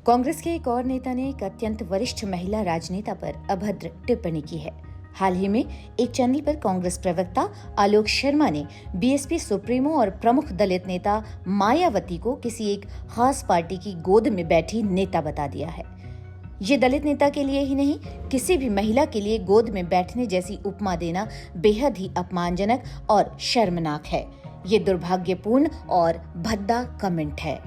कांग्रेस के एक और नेता ने एक अत्यंत वरिष्ठ महिला राजनेता पर अभद्र टिप्पणी की है। हाल ही में एक चैनल पर कांग्रेस प्रवक्ता आलोक शर्मा ने बीएसपी सुप्रीमो और प्रमुख दलित नेता मायावती को किसी एक खास पार्टी की गोद में बैठी नेता बता दिया है। ये दलित नेता के लिए ही नहीं, किसी भी महिला के लिए गोद में बैठने जैसी उपमा देना बेहद ही अपमानजनक और शर्मनाक है। ये दुर्भाग्यपूर्ण और भद्दा कमेंट है।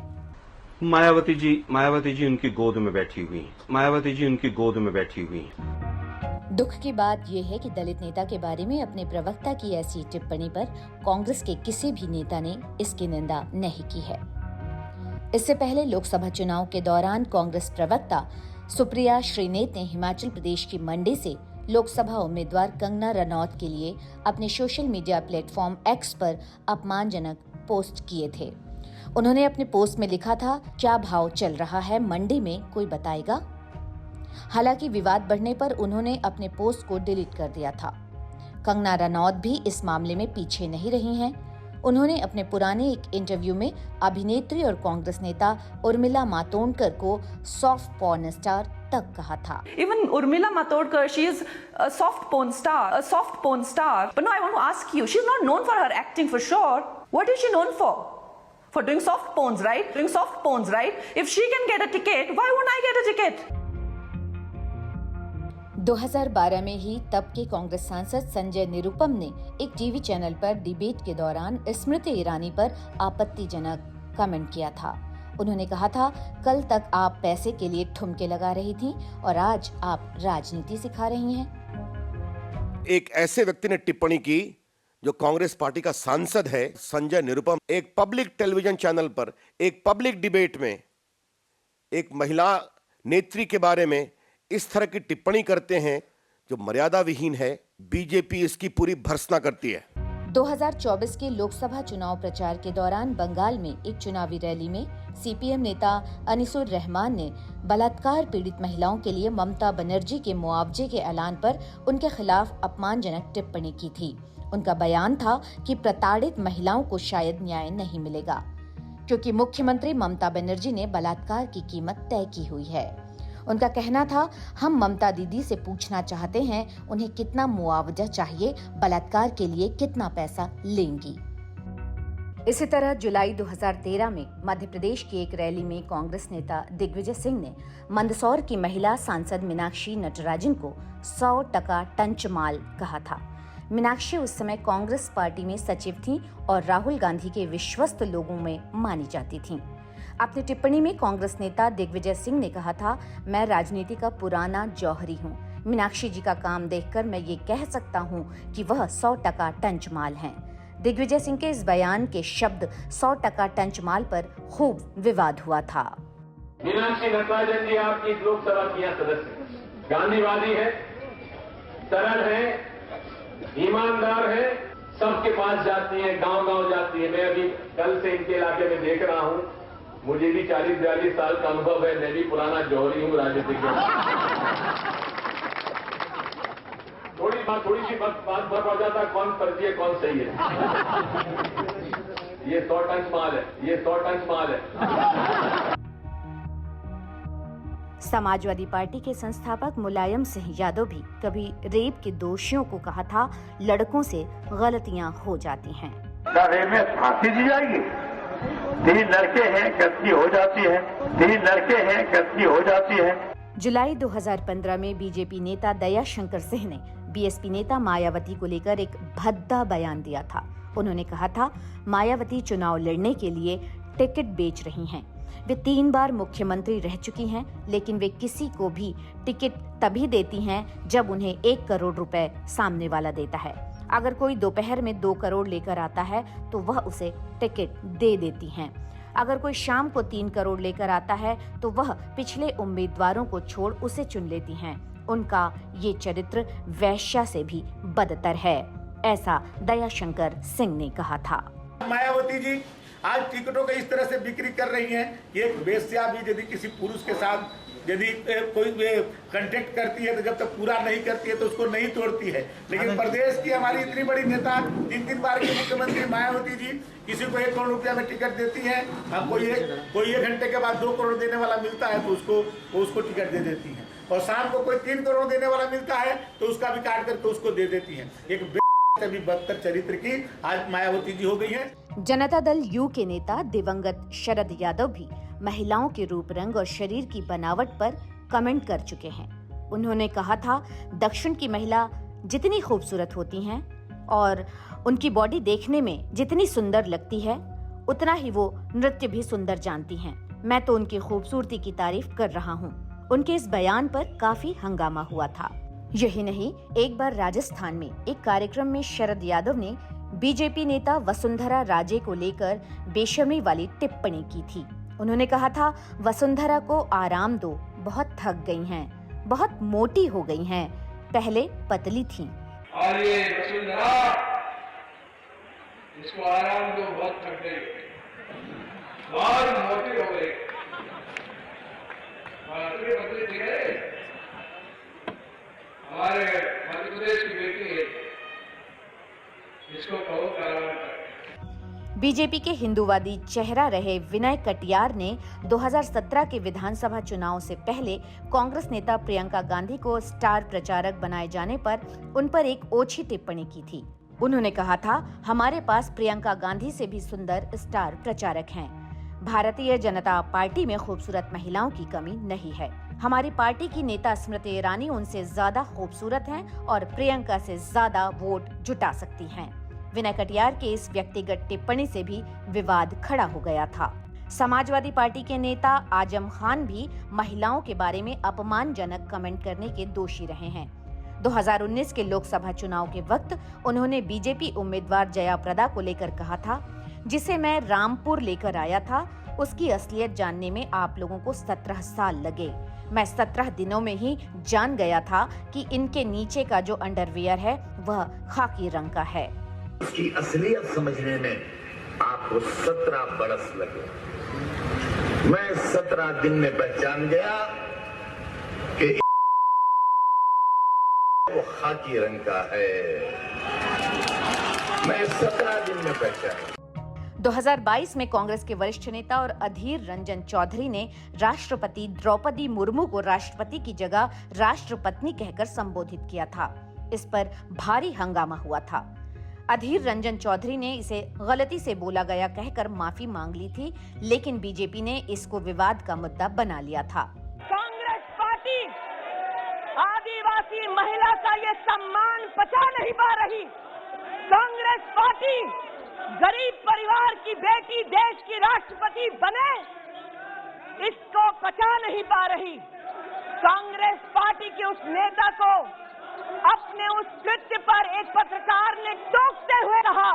मायावती जी उनकी गोद में बैठी हुई हैं। मायावती जी उनकी गोद में बैठी हुई हैं। दुख की बात यह है कि दलित नेता के बारे में अपने प्रवक्ता की ऐसी टिप्पणी पर कांग्रेस के किसी भी नेता ने इसकी निंदा नहीं की है। इससे पहले लोकसभा चुनाव के दौरान कांग्रेस प्रवक्ता सुप्रिया श्रीनेत ने हिमाचल प्रदेश की मंडी से लोकसभा उम्मीदवार कंगना रनौत के लिए अपने सोशल मीडिया प्लेटफॉर्म एक्स पर अपमानजनक पोस्ट किए थे। उन्होंने अपने पोस्ट में लिखा था, क्या भाव चल रहा है मंडी में, कोई बताएगा? हालांकि विवाद बढ़ने पर उन्होंने अपने पोस्ट को डिलीट कर दिया था। कंगना रनौत भी इस मामले में पीछे नहीं रही हैं। उन्होंने अपने पुराने एक इंटरव्यू में अभिनेत्री और कांग्रेस नेता उर्मिला मातोंडकर को सॉफ्ट पॉर्न स्टार तक कहा था। Even Urmila Matondkar, she is a soft porn star. But no, I want to ask you, she's not known for her acting for sure. What is she known for? For doing soft porns, right? If she can get a ticket, why won't I get a ticket? 2012 में ही तब के कांग्रेस सांसद संजय निरुपम ने एक TV channel पर debate के दौरान स्मृति ईरानी पर आपत्तिजनक कमेंट किया था। उन्होंने कहा था, कल तक आप पैसे के लिए ठुमके लगा रही थीं और आज आप राजनीति सिखा रही हैं। एक ऐसे व्यक्ति ने टिप्पणी की जो कांग्रेस पार्टी का सांसद है, संजय निरुपम, एक पब्लिक टेलीविजन चैनल पर एक पब्लिक डिबेट में एक महिला नेत्री के बारे में इस तरह की टिप्पणी करते हैं जो मर्यादा विहीन है। बीजेपी इसकी पूरी भर्त्सना करती है। 2024 के लोकसभा चुनाव प्रचार के दौरान बंगाल में एक चुनावी रैली में सीपीएम नेता अनीसुर रहमान ने बलात्कार पीड़ित महिलाओं के लिए ममता बनर्जी के मुआवजे के ऐलान पर उनके खिलाफ अपमानजनक टिप्पणी की थी। उनका बयान था कि प्रताड़ित महिलाओं को शायद न्याय नहीं मिलेगा क्योंकि मुख्यमंत्री ममता बनर्जी ने बलात्कार की कीमत तय की हुई है। उनका कहना था, हम ममता दीदी से पूछना चाहते हैं उन्हें कितना मुआवजा चाहिए, बलात्कार के लिए कितना पैसा लेंगी। इसी तरह जुलाई 2013 में मध्य प्रदेश की एक रैली में कांग्रेस नेता दिग्विजय सिंह ने मंदसौर की महिला सांसद मीनाक्षी नटराजन को 100% टंचमाल कहा था। मीनाक्षी उस समय कांग्रेस पार्टी में सचिव थीं और राहुल गांधी के विश्वस्त लोगों में मानी जाती थीं। अपनी टिप्पणी में कांग्रेस नेता दिग्विजय सिंह ने कहा था, मैं राजनीति का पुराना जौहरी हूं। मीनाक्षी जी का काम देखकर मैं ये कह सकता हूं कि वह 100% टंचमाल हैं। दिग्विजय सिंह के इस बयान के शब्द 100% टंचमाल पर खूब विवाद हुआ था। मीनाक्षी नटराजन जी आपकी लोकसभा की सदस्य, गांधीवादी है, सरल है, ईमानदार है, सबके पास जाती है, गांव-गांव जाती है। मैं अभी कल से इनके इलाके में देख रहा हूं, मुझे भी 40-42 साल का अनुभव है, मैं भी पुराना जौहरी हूं राजनीतिक में। थोड़ी सी बात फर्क हो जाता, कौन फर्जी है कौन सही है। ये 100 टन माल है। समाजवादी पार्टी के संस्थापक मुलायम सिंह यादव भी कभी रेप के दोषियों को कहा था, लड़कों से गलतियां हो जाती हैं। क्या रेप में फांसी दी जाएगी? 3 लड़के हैं, गलती हो जाती है। 3 लड़के हैं, गलती हो जाती है। जुलाई 2015 में बीजेपी नेता दया शंकर सिंह ने बीएसपी नेता मायावती को लेकर एक भद्दा बयान दिया था। उन्होंने कहा था, मायावती चुनाव लड़ने के लिए टिकट बेच रही हैं। वे 3 बार मुख्यमंत्री रह चुकी हैं, लेकिन वे किसी को भी टिकट तभी देती हैं जब उन्हें 1 करोड़ रुपए सामने वाला देता है। अगर कोई दोपहर में 2 करोड़ लेकर आता है तो वह उसे टिकट दे देती हैं। अगर कोई शाम को 3 करोड़ लेकर आता है तो वह पिछले उम्मीदवारों को छोड़ उसे चुन लेती हैं। उनका ये चरित्र वैश्या से भी बदतर है, ऐसा दया शंकर सिंह ने कहा था। मायावती जी आज टिकटों का इस तरह से बिक्री कर रही हैं कि एक वेश्या भी यदि किसी पुरुष के साथ यदि कोई कंटेक्ट करती है तो जब तक पूरा नहीं करती है तो उसको नहीं तोड़ती है। लेकिन प्रदेश की हमारी इतनी बड़ी नेता 3 बार की मुख्यमंत्री मायावती जी किसी को 1 करोड़ रुपया में टिकट देती है। अब कोई 1 घंटे के बाद 2 करोड़ देने वाला मिलता है तो उसको टिकट दे देती है, और शाम को कोई 3 करोड़ देने वाला मिलता है तो उसका भी काट करके उसको दे देती है। एक कभी बदतर चरित्र की आज मायावती जी हो गई है। जनता दल यू के नेता दिवंगत शरद यादव भी महिलाओं के रूप रंग और शरीर की बनावट पर कमेंट कर चुके हैं। उन्होंने कहा था, दक्षिण की महिला जितनी खूबसूरत होती हैं और उनकी बॉडी देखने में जितनी सुंदर लगती है, उतना ही वो नृत्य भी सुंदर जानती हैं। मैं तो उनकी खूबसूरती की तारीफ कर रहा हूँ। उनके इस बयान पर काफी हंगामा हुआ था। यही नहीं, एक बार राजस्थान में एक कार्यक्रम में शरद यादव ने बीजेपी नेता वसुंधरा राजे को लेकर बेशर्मी वाली टिप्पणी की थी। उन्होंने कहा था, वसुंधरा को आराम दो, बहुत थक गई हैं, बहुत मोटी हो गई हैं, पहले पतली थीं। और ये वसुंधरा, इसको आराम दो, बहुत थक गई, बहुत मोटी हो गई, पतली थी गए। हमारे मध्य प्रदेश की बेटी है, इसको कहो आराम कर। बीजेपी के हिंदूवादी चेहरा रहे विनय कटियार ने 2017 के विधानसभा चुनाव से पहले कांग्रेस नेता प्रियंका गांधी को स्टार प्रचारक बनाए जाने पर उन पर एक ओछी टिप्पणी की थी। उन्होंने कहा था, हमारे पास प्रियंका गांधी से भी सुंदर स्टार प्रचारक हैं। भारतीय जनता पार्टी में खूबसूरत महिलाओं की कमी नहीं है। हमारी पार्टी की नेता स्मृति ईरानी उनसे ज्यादा खूबसूरत हैं और प्रियंका से ज्यादा वोट जुटा सकती हैं। विनय कटियार के इस व्यक्तिगत टिप्पणी से भी विवाद खड़ा हो गया था। समाजवादी पार्टी के नेता आजम खान भी महिलाओं के बारे में अपमानजनक कमेंट करने के दोषी रहे हैं। 2019 के लोकसभा चुनाव के वक्त उन्होंने बीजेपी उम्मीदवार जया प्रदा को लेकर कहा था, जिसे मैं रामपुर लेकर आया था, उसकी असलियत जानने में आप लोगों को 17 साल लगे। मैं 17 दिनों में ही जान गया था कि इनके नीचे का जो अंडरवियर है वह खाकी रंग का है। उसकी असलियत समझने में आपको 17 बरस लगे। मैं 17 दिन में पहचान गया कि वो खाकी रंग का है। मैं 17 दिन में पहचान। 2022 में कांग्रेस के वरिष्ठ नेता और अधीर रंजन चौधरी ने राष्ट्रपति द्रौपदी मुर्मू को राष्ट्रपति की जगह राष्ट्रपत्नी कहकर संबोधित किया था। इस पर भारी हंगामा हुआ था। अधीर रंजन चौधरी ने इसे गलती से बोला गया कहकर माफी मांग ली थी, लेकिन बीजेपी ने इसको विवाद का मुद्दा बना लिया था। कांग्रेस पार्टी आदिवासी महिला का ये सम्मान पचा नहीं पा रही। कांग्रेस पार्टी गरीब परिवार की बेटी देश की राष्ट्रपति बने, इसको पचा नहीं पा रही। कांग्रेस पार्टी के उस नेता को अपने उस कृत्य पर एक पत्रकार ने टोकते हुए कहा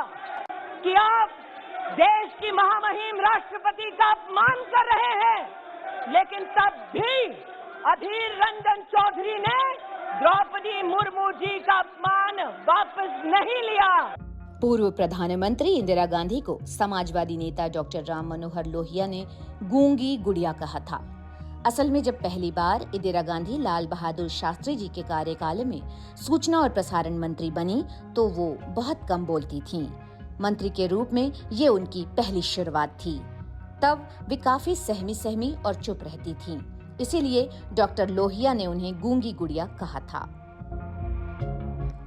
कि आप देश की महामहिम राष्ट्रपति का अपमान कर रहे हैं, लेकिन तब भी अधीर रंजन चौधरी ने द्रौपदी मुर्मू जी का अपमान वापस नहीं लिया। पूर्व प्रधानमंत्री इंदिरा गांधी को समाजवादी नेता डॉक्टर राम मनोहर लोहिया ने गूंगी गुड़िया कहा था। असल में जब पहली बार इंदिरा गांधी लाल बहादुर शास्त्री जी के कार्यकाल में सूचना और प्रसारण मंत्री बनी तो वो बहुत कम बोलती थीं। मंत्री के रूप में ये उनकी पहली शुरुआत थी। तब वे काफी सहमी और चुप रहती थीं। इसीलिए डॉक्टर लोहिया ने उन्हें गूंगी गुड़िया कहा था।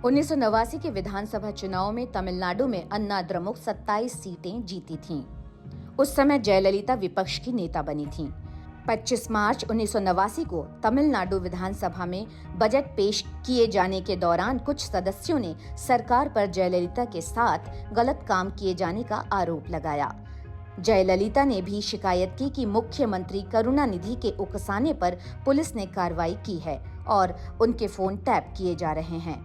1989 के विधानसभा चुनाव में तमिलनाडु में अन्ना द्रमुक 27 सीटें जीती थीं। उस समय जयललिता विपक्ष की नेता बनी थीं। 25 मार्च 1989 को तमिलनाडु विधानसभा में बजट पेश किए जाने के दौरान कुछ सदस्यों ने सरकार पर जयललिता के साथ गलत काम किए जाने का आरोप लगाया। जयललिता ने भी शिकायत की कि मुख्यमंत्री करुणानिधि के उकसाने पर पुलिस ने कार्रवाई की है और उनके फोन टैप किए जा रहे हैं।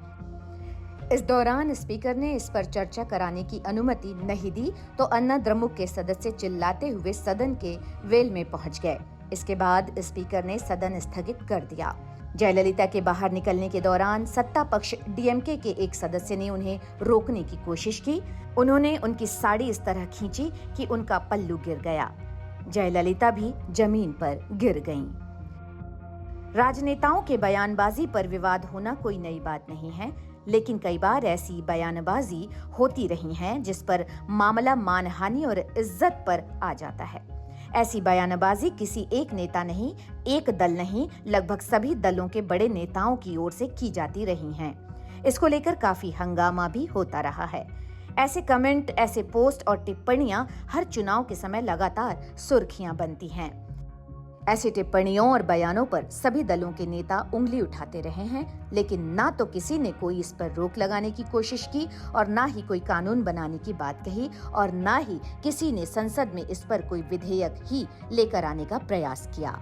इस दौरान स्पीकर ने इस पर चर्चा कराने की अनुमति नहीं दी तो अन्ना द्रमुक के सदस्य चिल्लाते हुए सदन के वेल में पहुंच गए। इसके बाद स्पीकर ने सदन स्थगित कर दिया। जयललिता के बाहर निकलने के दौरान सत्ता पक्ष डीएमके के एक सदस्य ने उन्हें रोकने की कोशिश की। उन्होंने उनकी साड़ी इस तरह खींची कि उनका पल्लू गिर गया। जयललिता भी जमीन पर गिर गईं। राजनेताओं के बयानबाजी पर विवाद होना कोई नई बात नहीं है, लेकिन कई बार ऐसी बयानबाजी होती रही है जिस पर मामला मानहानि और इज्जत पर आ जाता है। ऐसी बयानबाजी किसी एक नेता नहीं, एक दल नहीं, लगभग सभी दलों के बड़े नेताओं की ओर से की जाती रही हैं। इसको लेकर काफी हंगामा भी होता रहा है। ऐसे कमेंट, ऐसे पोस्ट और टिप्पणियां हर चुनाव के समय लगातार सुर्खियां बनती हैं। ऐसी टिप्पणियों और बयानों पर सभी दलों के नेता उंगली उठाते रहे हैं, लेकिन ना तो किसी ने कोई इस पर रोक लगाने की कोशिश की और ना ही कोई कानून बनाने की बात कही और ना ही किसी ने संसद में इस पर कोई विधेयक ही लेकर आने का प्रयास किया।